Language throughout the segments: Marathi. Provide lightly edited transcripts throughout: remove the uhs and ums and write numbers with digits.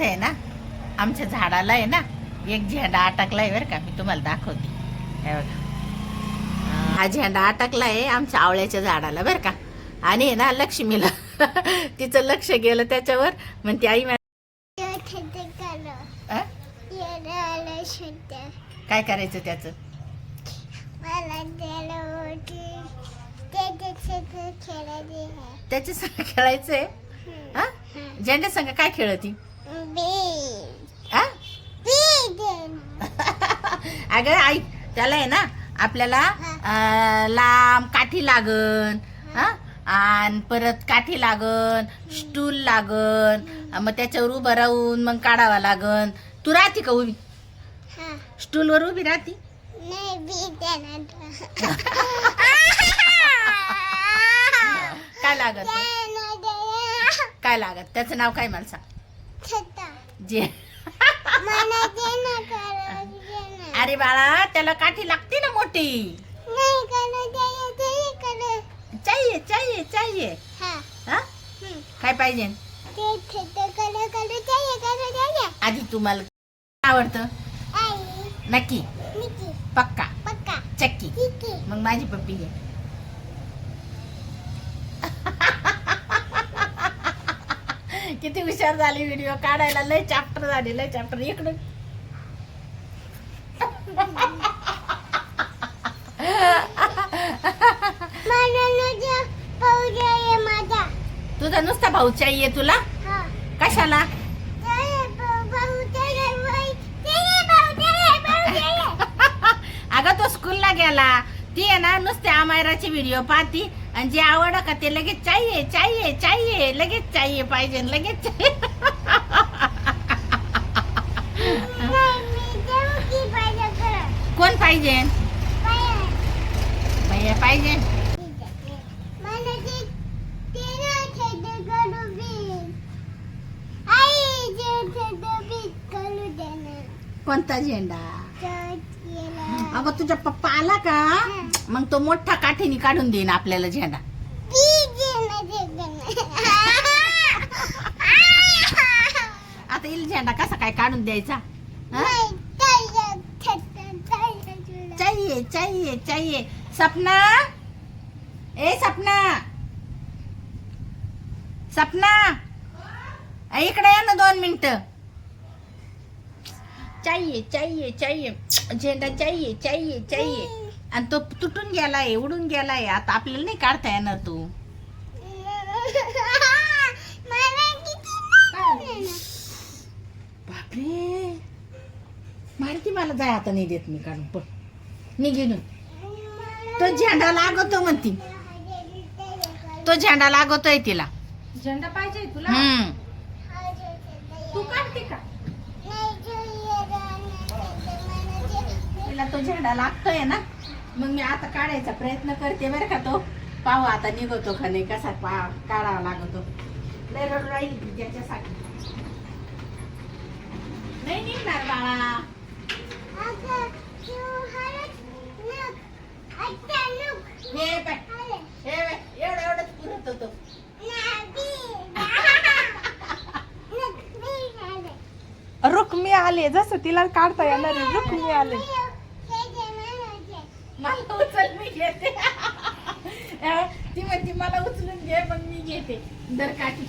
इथं आहे ना आमच्या झाडाला आहे ना एक झेंडा अटकलाय बरं का. मी तुम्हाला दाखवते. हे बघा, हा झेंडा अटकलाय आमच्या आवळ्याच्या झाडाला बरं का. आणि आहे ना लक्ष्मीला तिचं लक्ष गेलं त्याच्यावर. म्हणते आई काय करायचं त्याचं. त्याच्या संग खेळायचंय. हा झेंड्या संग काय खेळती. अगं आई त्याला आहे ना आपल्याला लांब काठी लागन. आणि परत काठी लागन, स्टूल लागन, मग त्याच्यावर उभं राहून मग काढावा लागन. तू राहती का उभी. स्टूलवर उभी राहती. काय लागत काय लागत त्याचं नाव काय मला सांग. जे अरे बाळा त्याला काठी लागते ना मोठी. चाहिए चाहिए चाहिए. काय पाहिजे आधी तुम्हाला आवडतं नक्की पक्का चक्की. मग माझी पप्पी घे. किती हुशार झाली व्हिडिओ काढायला. लय चॅप्टर झाले लय चॅप्टर. इकडून तुझा नुसता भाऊ चाहिए तुला. कशाला. अगं तो स्कूलला गेला. ती आहे ना नुसते अमायराची व्हिडिओ पाहती आणि जे आवड का ते लगेच चाहिए चाहिए चाहिए लगेच चाहिए पाहिजे लगेच चाहिए. कोण पाहिजे भैया पाहिजे. कोणता झेंडा. अगं तुझा पप्पा आला का मग तो मोठा काठीने काढून देईन आपल्याला झेंडा. आता येईल झेंडा कसा काय काढून द्यायचा. चाहिए चाहिए चाहिए. सपना ए सपना सपना इकडे या ना 2 मिनिटं. चाहिए चाहिए चाहिए झेंडा चाहिए चाहिए चाहिए. आणि तो तुटून गेलाय उडून गेलाय. आता आपल्याला नाही काढता येणार. तू बापरे मारती मला. जाय आता नाही देत मी काढून. पण निघून तो झेंडा लागतो म्हणती. तो झेंडा लागतोय तिला. झेंडा पाहिजे तुला. तू काढते का. तिला तो झेंडा लागतोय ना. मग मी आता काढायचा प्रयत्न करते बरं का. तो पाहू आता निघतो का नाही. कसा काढावा लागतो. लय रडू राहील त्याच्यासाठी. नाही निघणार बाळा. एवढंच पुरत होतो. रुक्मी आले. जसं तिला काढता येणार आहे. रुक्मी आले. मला उचल मी घेते. ती म्हणते मला उचलून घे मग मी घेते. दर काठी.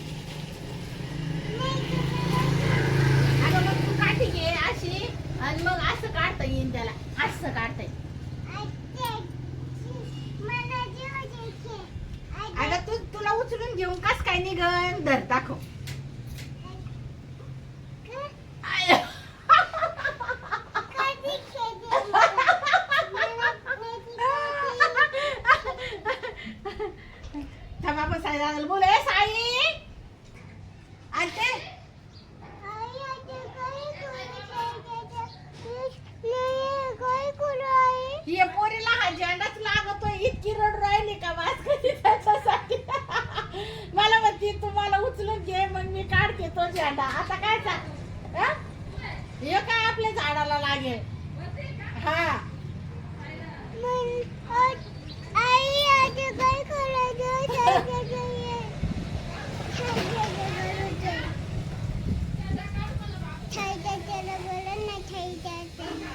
अगं मग तू काठी घे अशी आणि मग असं काढता येईल त्याला. असं काढता येईल. अगं तुला उचलून घेऊन कस काय निघन. धर दाखव. बोल साई आणि ये पोरीला हा झेंडाच लागतोय. इतकी रड राहिली का वास कधी त्याच्यासाठी. मला म्हणते तुम्हाला उचलून घे मग मी काढते तो झेंडा. आता काय हे काय आपल्या झाडाला लागेल. हा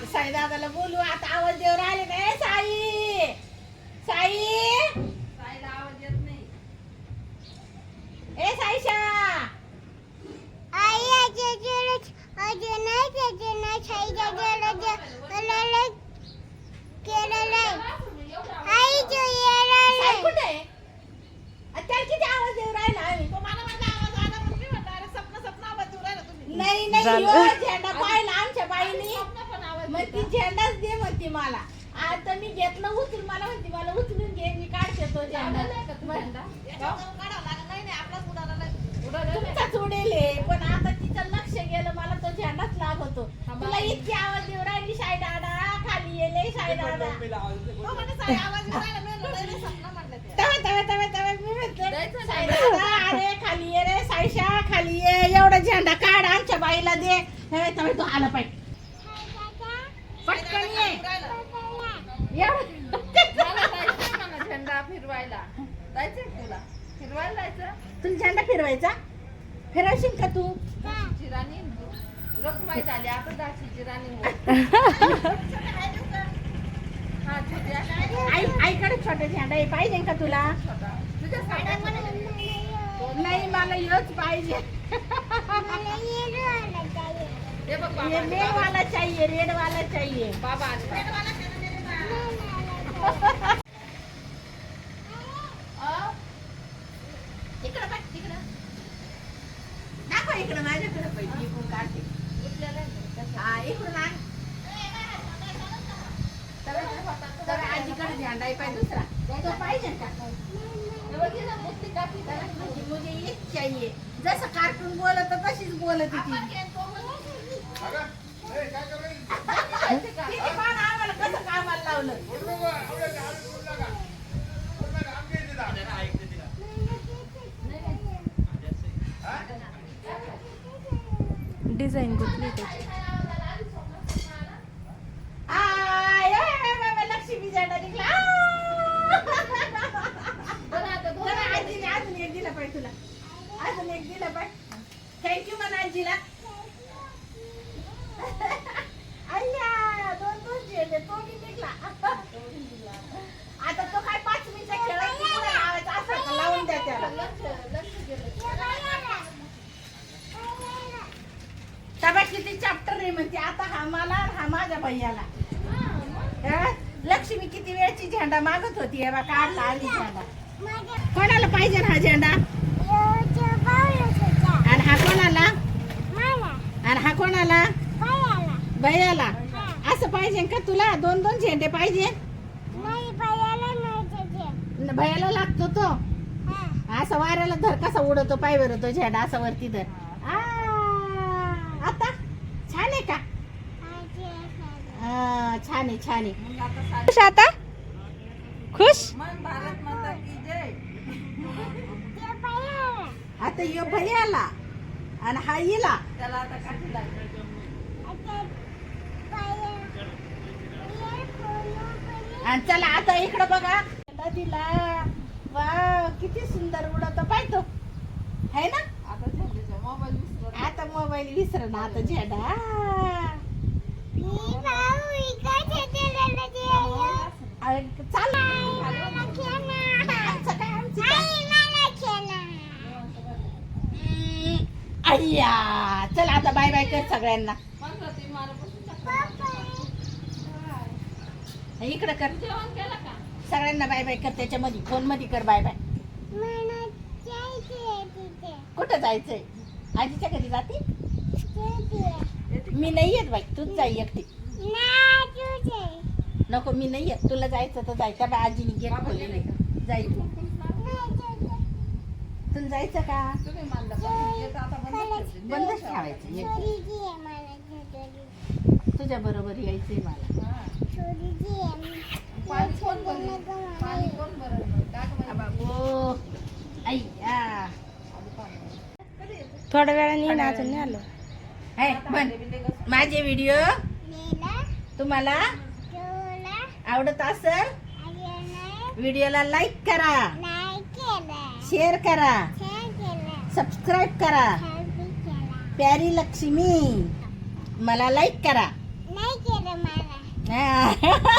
साई दादाला बोलू आता. आवाज देऊ राहिले नाही. साई साई साईला आवाज येत नाही. ए साईशा साई कुठे आहे? त्याला किती आवाज देऊ राहिला आम्ही? तो मला माझा आवाज आला म्हणून मी म्हणलं, अरे स्वप्न आवाज देऊ राहिला तुम्ही. नाही नाही झालं. यो झेंडा पाहिला आमच्या बाईनी. स्वप्न पण आवाज मग ती झेंडाच दे म्हणते मला. आता मी घेतलं उचलून. मला म्हणते मला उचलून घे मी काढते तो झेंडा. याच्यावर काढावं लागत नाही, नाही, आपलाच उडाला नाही. उडाला नाही. तुमचाच उडेले पण आता तिचं लक्ष गेलं. मला तो झेंडाच लागतो. तुला इतकी आवाज देऊ राहिली शाई दादा खाली येले शाई दादा. तो म्हणे साई आवाज येऊ राहिला. मी म्हणलं, नाही, नाही, स्वप्न म्हणलं ते. तवा मी म्हटलं द्यायचं साई नाही. दादा अरे खाली ये रे साईशा खाली ये. एवढा झेंडा काढ आमच्या बाईला दे. तवा तो आला पाहिजे पटकन ये. एवढं मला जायचंय मला झेंडा फिरवायला. जायचंय का तुला? फिरवायला जायचं? तुला झेंडा फिरवायचा? फिरवशील का तू? चिराणी रखमाई झाली आता दाशीची राणी हो. हा छोटी आहे. आईकडे छोटा झेंडा आहे पाहिजे का तुला? छोटा. तुझ्या साड्या नाही मला योच पाहिजे. हे बघ ये बाबा. रेड वाला चाहिए रेड वाला चाहिए. बाबा आले. इकडं बघ तिकडं. दाखव इकडं माझ्याकडे पैसे इकडून काढते. हा इकडून आण. तर आजीकडे झेंडा आहे पाहिजे दुसरा. तो पाहिजे का? मुझे ये चाहिए. जसं कार्टून बोलत तशीच बोलत ती. किती पान आम्हाला कसं कामाला लावलं. डिझाईन कुठली त्याची? लक्ष्मी झेंडा निघला. आजीने अजून एक दिला पाहिजे तुला. अजून एक दिला पाहिजे. थँक्यू म्हणा आजीला. अय्या दोन झेंडे तो बी निघला. आता तो काय 5 मिनिटं खेळत पुढे लावायचा असं का? लावून द्या त्याला. तबा किती चॅप्टर आहे म्हणते आता. हा मला हा माझ्या भैयाला. लक्ष्मी किती वेळची झेंडा मागत होती. हे बा काढला आधी झेंडा. कोणाला पाहिजे हा झेंडा? आणि हा कोणाला? आणि हा कोणाला? भैयाला. असं पाहिजे का तुला? 2 झेंडे पाहिजे? भैयाला लागतो तो. असं वाऱ्याला धर कसा उडवतो पाय बरं तो झेंडा असा वरती धर. आता छान आहे का? छान आहे छान आहे. खुश आता? खुश? भारत माता की जय. आता यो भैयाला आणि हा हिला. त्याला आता काठी लागली. आणि चला आता इकडं बघा. दिला वाव किती सुंदर उडवतो पाय तो. है ना? आता झेंड्याचा मोबाईल विसरला. आता मोबाईल विसर ना आता झेंडा. चालू अय्या चल आता बाय बाय कर सगळ्यांना. म्हणलं ती मारापासून इकडं कर. जेवण केलं का? सगळ्यांना बाय बाय कर. त्याच्यामध्ये फोन मध्ये कर बाय बाय. कुठं जायचंय? आजीच्या घरी जाते. मी नाही येत बाई. तूच जाई एकटी. नको मी नाही येत. तुला जायचं तर जायचं. बाय आजीने गेट खोलले नाही. जाई तू. तुला जायचं का? तुम्ही मानलं पण येत आता बंदच ठेवायचं. तुझ्या बरोबर यायचंय मला. पाणी कोण भरेल? पाणी कोण भरेल? टाक बाई. बाबो अय्या. थोड्या वेळाने येईन, अजून नाही आलं. है बन. माझे व्हिडिओ तुम्हाला आवडत असेल व्हिडिओला लाईक करा, शेअर करा, सबस्क्राईब करा. प्यारी लक्ष्मी मला लाईक करा. हा.